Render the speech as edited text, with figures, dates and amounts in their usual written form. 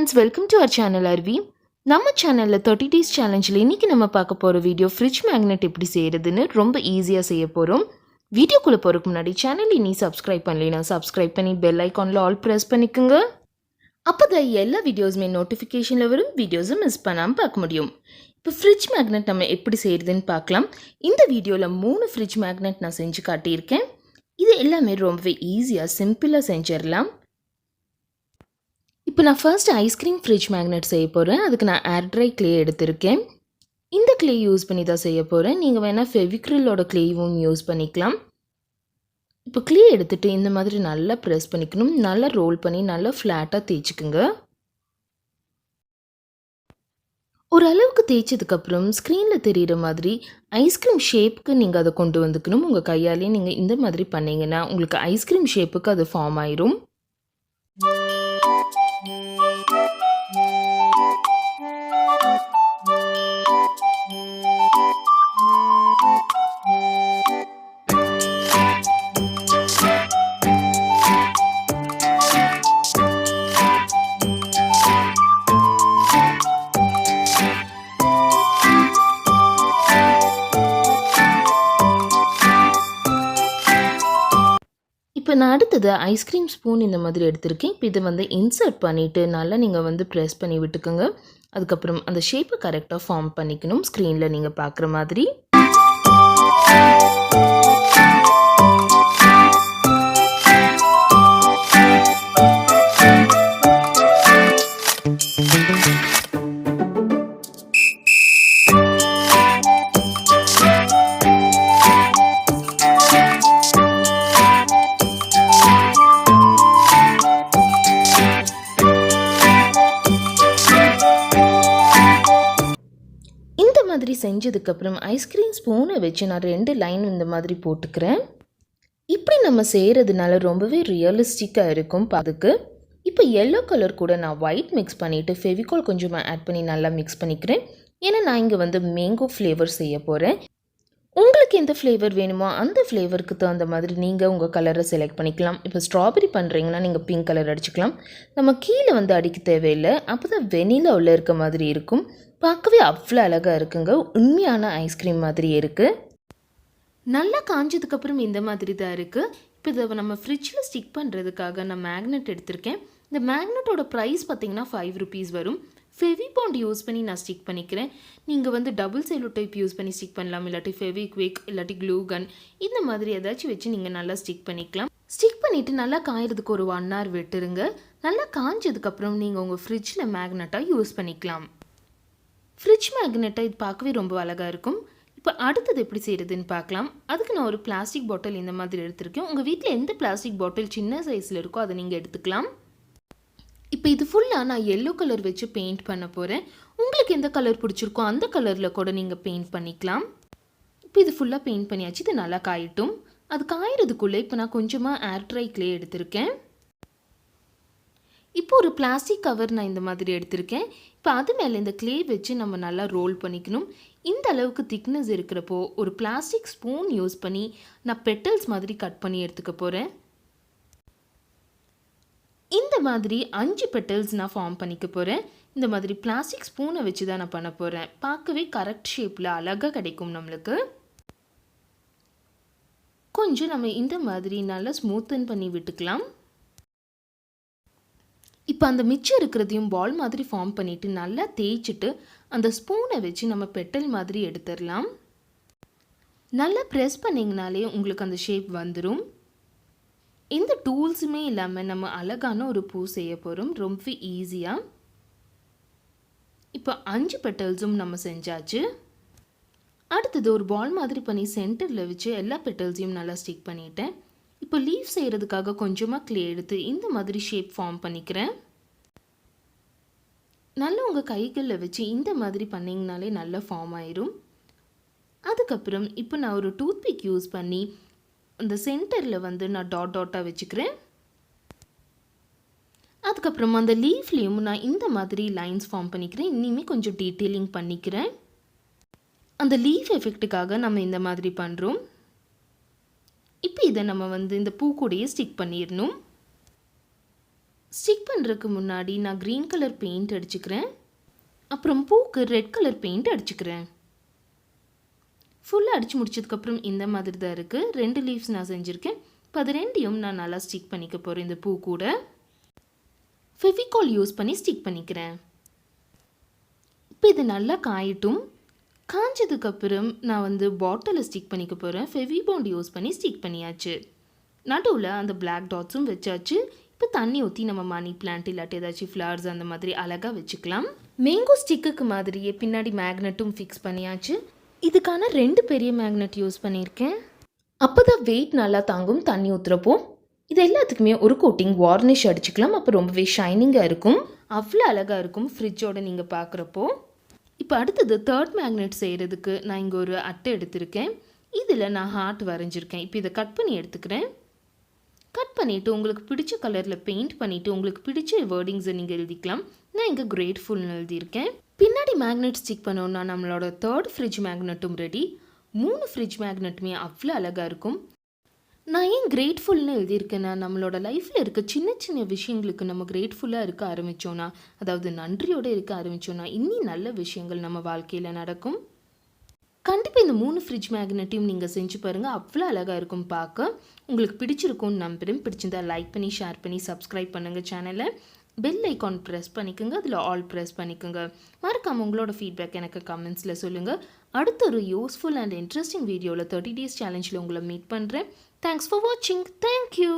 friends, welcome to our channel Aruvi. நம்ம சேனல்ல 30 days சேலஞ்சில் இன்னைக்கு நம்ம பார்க்க போற வீடியோ ஃப்ரிட்ஜ் மேக்னெட் எப்படி செய்யறதுன்னு ரொம்ப ஈஸியா செய்ய போறோம். வீடியோக்குள்ள போறதுக்கு முன்னாடி சேனலை நீ சப்ஸ்கிரைப் பண்ணலைனா சப்ஸ்கிரைப் பண்ணி பெல் ஐகான்ல ஆல் பிரஸ் பண்ணிக்கங்க. அப்பதான் எல்லா வீடியோஸுமே நோட்டிஃபிகேஷன்ல வரும், வீடியோஸை மிஸ் பண்ணாம பார்க்க முடியும். இப்போ ஃப்ரிட்ஜ் மேக்னெட் நம்ம எப்படி செய்யறதுன்னு பார்க்கலாம். இந்த வீடியோல 3 ஃப்ரிட்ஜ் மேக்னெட் நான் செஞ்சு காட்டியிருக்கேன். இது எல்லாமே ரொம்பவே ஈஸியா சிம்பிளா செஞ்சிடலாம். இப்போ நான் ஃபர்ஸ்ட் ஐஸ்கிரீம் ஃப்ரிட்ஜ் மேக்னெட் செய்ய போகிறேன். அதுக்கு நான் ஏர் ட்ரை க்ளே எடுத்திருக்கேன். இந்த க்ளே யூஸ் பண்ணி தான் செய்ய போகிறேன். நீங்கள் வேணால் ஃபெவிக்ரிலோட க்ளேவும் யூஸ் பண்ணிக்கலாம். இப்போ க்ளே எடுத்துகிட்டு இந்த மாதிரி நல்லா ப்ரெஸ் பண்ணிக்கணும். நல்லா ரோல் பண்ணி நல்லா ஃப்ளாட்டாக தேய்ச்சிக்குங்க. ஓரளவுக்கு தேய்ச்சதுக்கப்புறம் ஸ்க்ரீனில் தெரிகிற மாதிரி ஐஸ்கிரீம் ஷேப்புக்கு நீங்கள் அதை கொண்டு வந்துக்கணும். உங்கள் கையாலே நீங்கள் இந்த மாதிரி பண்ணிங்கன்னா உங்களுக்கு ஐஸ்கிரீம் ஷேப்புக்கு அது ஃபார்ம் ஆயிரும். இப்போ நான் அடுத்தது ஐஸ்கிரீம் ஸ்பூன் இந்த மாதிரி எடுத்திருக்கேன். இப்போ இதை இன்சர்ட் பண்ணிவிட்டு நல்லா நீங்கள் ப்ரெஸ் பண்ணி விட்டுக்குங்க. அதுக்கப்புறம் அந்த ஷேப்பை கரெக்டாக ஃபார்ம் பண்ணிக்கணும். ஸ்க்ரீனில் நீங்கள் பார்க்குற மாதிரி. மாதிரி செஞ்சதுக்கப்புறம் ஐஸ்கிரீம் ஸ்பூனை வச்சு நான் 2 லைன் இந்த மாதிரி போட்டுக்கிறேன். இப்படி நம்ம செய்கிறதுனால ரொம்பவே ரியலிஸ்டிக்காக இருக்கும் அதுக்கு. இப்போ எல்லோ கலர் கூட நான் ஒயிட் மிக்ஸ் பண்ணிவிட்டு ஃபெவிகால் கொஞ்சமாக ஆட் பண்ணி நல்லா மிக்ஸ் பண்ணிக்கிறேன். ஏன்னா நான் இங்கே மேங்கோ ஃப்ளேவர் செய்ய போகிறேன். உங்களுக்கு எந்த ஃப்ளேவர் வேணுமோ அந்த ஃப்ளேவருக்கு தகுந்த மாதிரி நீங்கள் உங்கள் கலரை செலக்ட் பண்ணிக்கலாம். இப்போ ஸ்ட்ராபெரி பண்ணுறீங்கன்னா நீங்கள் பிங்க் கலர் அடிச்சுக்கலாம். நம்ம கீழே அடிக்க தேவையில்லை. அப்போ தான் வெனிலா உள்ள இருக்க மாதிரி இருக்கும். பார்க்கவே அவ்வளோ அழகாக இருக்குங்க. உண்மையான ஐஸ்கிரீம் மாதிரி இருக்குது. நல்லா காஞ்சதுக்கப்புறம் இந்த மாதிரி தான் இருக்குது. இப்போ இதை நம்ம ஃப்ரிட்ஜில் ஸ்டிக் பண்ணுறதுக்காக நான் மேக்னெட் எடுத்திருக்கேன். இந்த மேக்னெட்டோட ப்ரைஸ் பார்த்திங்கன்னா 5 rupees வரும். ஃபெவிபாண்ட் யூஸ் பண்ணி நான் ஸ்டிக் பண்ணிக்கிறேன். நீங்கள் டபுள் செல்லோ டைப் யூஸ் பண்ணி ஸ்டிக் பண்ணலாம். இல்லாட்டி ஃபெவிக்விக் இல்லாட்டி க்ளூ கன் இந்த மாதிரி ஏதாச்சும் வச்சு நீங்கள் நல்லா ஸ்டிக் பண்ணிக்கலாம். ஸ்டிக் பண்ணிவிட்டு நல்லா காயறதுக்கு ஒரு 1 hour விட்டுருங்க. நல்லா காஞ்சதுக்கப்புறம் நீங்கள் உங்கள் ஃப்ரிட்ஜில் மேக்னெட்டாக யூஸ் பண்ணிக்கலாம். ஃப்ரிட்ஜ் மேக்னெட்டை இது பார்க்கவே ரொம்ப அழகாக இருக்கும். இப்போ அடுத்தது எப்படி செய்கிறதுன்னு பார்க்கலாம். அதுக்கு நான் ஒரு பிளாஸ்டிக் பாட்டில் இந்த மாதிரி எடுத்திருக்கேன். உங்கள் வீட்டில் எந்த பிளாஸ்டிக் பாட்டில் சின்ன சைஸில் இருக்கோ அதை நீங்கள் எடுத்துக்கலாம். இப்போ இது ஃபுல்லாக நான் எல்லோ கலர் வச்சு பெயிண்ட் பண்ண போகிறேன். உங்களுக்கு எந்த கலர் பிடிச்சிருக்கோ அந்த கலரில் கூட நீங்கள் பெயிண்ட் பண்ணிக்கலாம். இப்போ இது ஃபுல்லாக பெயிண்ட் பண்ணியாச்சு. இது நல்லா காயட்டும். அது காயறதுக்குள்ளே இப்போ நான் கொஞ்சமாக ஏர் ட்ரை க்ளே எடுத்திருக்கேன். இப்போ ஒரு பிளாஸ்டிக் கவர் நான் இந்த மாதிரி எடுத்திருக்கேன். இப்போ அது மேலே இந்த க்ளே வச்சு நம்ம நல்லா ரோல் பண்ணிக்கணும். இந்த அளவுக்கு திக்னஸ் இருக்கிறப்போ ஒரு பிளாஸ்டிக் ஸ்பூன் யூஸ் பண்ணி நான் பெட்டல்ஸ் மாதிரி கட் பண்ணி எடுத்துக்க போகிறேன். இந்த மாதிரி 5 பெட்டல்ஸ் நான் ஃபார்ம் பண்ணிக்க போகிறேன். இந்த மாதிரி பிளாஸ்டிக் ஸ்பூனை வச்சு தான் நான் பண்ண போகிறேன். பார்க்கவே கரெக்ட் ஷேப்பில் அழகாக கிடைக்கும் நம்மளுக்கு. கொஞ்சம் நம்ம இந்த மாதிரி நல்லா ஸ்மூத்தன் பண்ணி விட்டுக்கலாம். இப்போ அந்த மிச்சம் இருக்கிறதையும் பால் மாதிரி ஃபார்ம் பண்ணிவிட்டு நல்லா தேய்ச்சிட்டு அந்த ஸ்பூனை வச்சு நம்ம பெட்டல் மாதிரி எடுத்துடலாம். நல்லா ப்ரெஸ் பண்ணிங்கனாலே உங்களுக்கு அந்த ஷேப் வந்துடும். எந்த டூல்ஸுமே இல்லாமல் நம்ம அழகான ஒரு பூ செய்ய போகிறோம். ரொம்ப ஈஸியாக. இப்போ 5 பெட்டல்ஸும் நம்ம செஞ்சாச்சு. அடுத்தது ஒரு பால் மாதிரி பண்ணி சென்டரில் வச்சு எல்லா பெட்டல்ஸையும் நல்லா ஸ்டிக் பண்ணிட்டேன். இப்போ லீஃப் செய்கிறதுக்காக கொஞ்சமாக க்ளே எடுத்து இந்த மாதிரி ஷேப் ஃபார்ம் பண்ணிக்கிறேன். நல்லா உங்கள் கைகளில் வச்சு இந்த மாதிரி பண்ணிங்கனாலே நல்லா ஃபார்ம் ஆயிரும். அதுக்கப்புறம் இப்போ நான் ஒரு டூத்பிக் யூஸ் பண்ணி அந்த சென்டரில் நான் டாட்டாக வச்சுக்கிறேன். அதுக்கப்புறம் அந்த லீஃப்லேயும் நான் இந்த மாதிரி லைன்ஸ் ஃபார்ம் பண்ணிக்கிறேன். இனிமேல் கொஞ்சம் டீட்டெயிலிங் பண்ணிக்கிறேன். அந்த லீஃப் எஃபெக்ட்டுக்காக நம்ம இந்த மாதிரி பண்ணுறோம். இப்போ இதை நம்ம இந்த பூ கூடையே ஸ்டிக் பண்ணிடணும். ஸ்டிக் பண்ணுறதுக்கு முன்னாடி நான் க்ரீன் கலர் பெயிண்ட் அடிச்சுக்கிறேன். அப்புறம் பூக்கு ரெட் கலர் பெயிண்ட் அடிச்சுக்கிறேன். ஃபுல்லாக அடித்து முடிச்சதுக்கப்புறம் இந்த மாதிரி தான் இருக்குது. 2 லீவ்ஸ் நான் செஞ்சுருக்கேன். இப்போ அது ரெண்டையும் நான் நல்லா ஸ்டிக் பண்ணிக்க போகிறேன். இந்த பூ கூட ஃபெவிகால் யூஸ் பண்ணி ஸ்டிக் பண்ணிக்கிறேன். இப்போ இது நல்லா காயட்டும். காஞ்சதுக்கப்புறம் நான் பாட்டிலில் ஸ்டிக் பண்ணிக்க போகிறேன். ஃபெவிபாண்ட் யூஸ் பண்ணி ஸ்டிக் பண்ணியாச்சு. நடுவில் அந்த பிளாக் டாட்ஸும் வச்சாச்சு. இப்போ தண்ணி ஊற்றி நம்ம மணி பிளான்ட் இல்லாட்டி ஏதாச்சும் ஃப்ளவர்ஸ் அந்த மாதிரி அழகாக வச்சுக்கலாம். மேங்கோ ஸ்டிக்குக்கு மாதிரியே பின்னாடி மேக்னெட்டும் ஃபிக்ஸ் பண்ணியாச்சு. இதுக்கான 2 பெரிய மேக்னெட் யூஸ் பண்ணியிருக்கேன். அப்போ தான் வெயிட் நல்லா தாங்கும் தண்ணி ஊற்றுறப்போ. இது எல்லாத்துக்குமே ஒரு கோட்டிங் வார்னிஷ் அடிச்சுக்கலாம். அப்போ ரொம்பவே ஷைனிங்காக இருக்கும். அவ்வளோ அழகாக இருக்கும் ஃப்ரிட்ஜோட நீங்கள் பார்க்குறப்போ. இப்போ அடுத்தது 3rd மேக்னெட் செய்கிறதுக்கு நான் இங்கே ஒரு அட்டை எடுத்திருக்கேன். இதில் நான் ஹார்ட் வரைஞ்சிருக்கேன். இப்போ இதை கட் பண்ணி எடுத்துக்கிறேன். கட் பண்ணிவிட்டு உங்களுக்கு பிடிச்ச கலரில் பெயிண்ட் பண்ணிவிட்டு உங்களுக்கு பிடிச்ச வேர்டிங்ஸை நீங்கள் எழுதிக்கலாம். நான் இங்கே கிரேட்ஃபுல்னு எழுதியிருக்கேன். பின்னாடி மேக்னெட் ஸ்டிக் பண்ணோன்னா நம்மளோட 3rd ஃப்ரிட்ஜ் மேக்னெட்டும் ரெடி. 3 ஃப்ரிட்ஜ் மேக்னெட்டுமே அவ்வளோ அழகாக இருக்கும். நான் ஏன் கிரேட்ஃபுல்னு எழுதியிருக்கேன்னா நம்மளோட லைஃப்பில் இருக்க சின்ன சின்ன விஷயங்களுக்கு நம்ம கிரேட்ஃபுல்லாக இருக்க ஆரம்பித்தோன்னா, அதாவது நன்றியோடு இருக்க ஆரம்பித்தோன்னா இன்னும் நல்ல விஷயங்கள் நம்ம வாழ்க்கையில் நடக்கும். கண்டிப்பாக இந்த 3 ஃப்ரிட்ஜ் மேக்னெட்டையும் நீங்கள் செஞ்சு பாருங்கள். அவ்வளோ அழகாக இருக்கும் பார்க்க. உங்களுக்கு பிடிச்சிருக்கும்னு நம்புகிறேன். பிடிச்சிருந்தா லைக் பண்ணி ஷேர் பண்ணி சப்ஸ்கிரைப் பண்ணுங்கள் சேனலை. பெல் ஐக்கான் ப்ரெஸ் பண்ணிக்கோங்க. அதில் ஆல் ப்ரெஸ் பண்ணிக்கோங்க. மறக்காமல் உங்களோட ஃபீட்பேக் எனக்கு கமெண்ட்ஸில் சொல்லுங்கள். அடுத்த ஒரு யூஸ்ஃபுல் அண்ட் இன்ட்ரெஸ்டிங் வீடியோவில் 30 days சேலஞ்சில் உங்களை மீட் பண்ணுறேன். தேங்க்ஸ் ஃபார் வாட்சிங். தேங்க்யூ.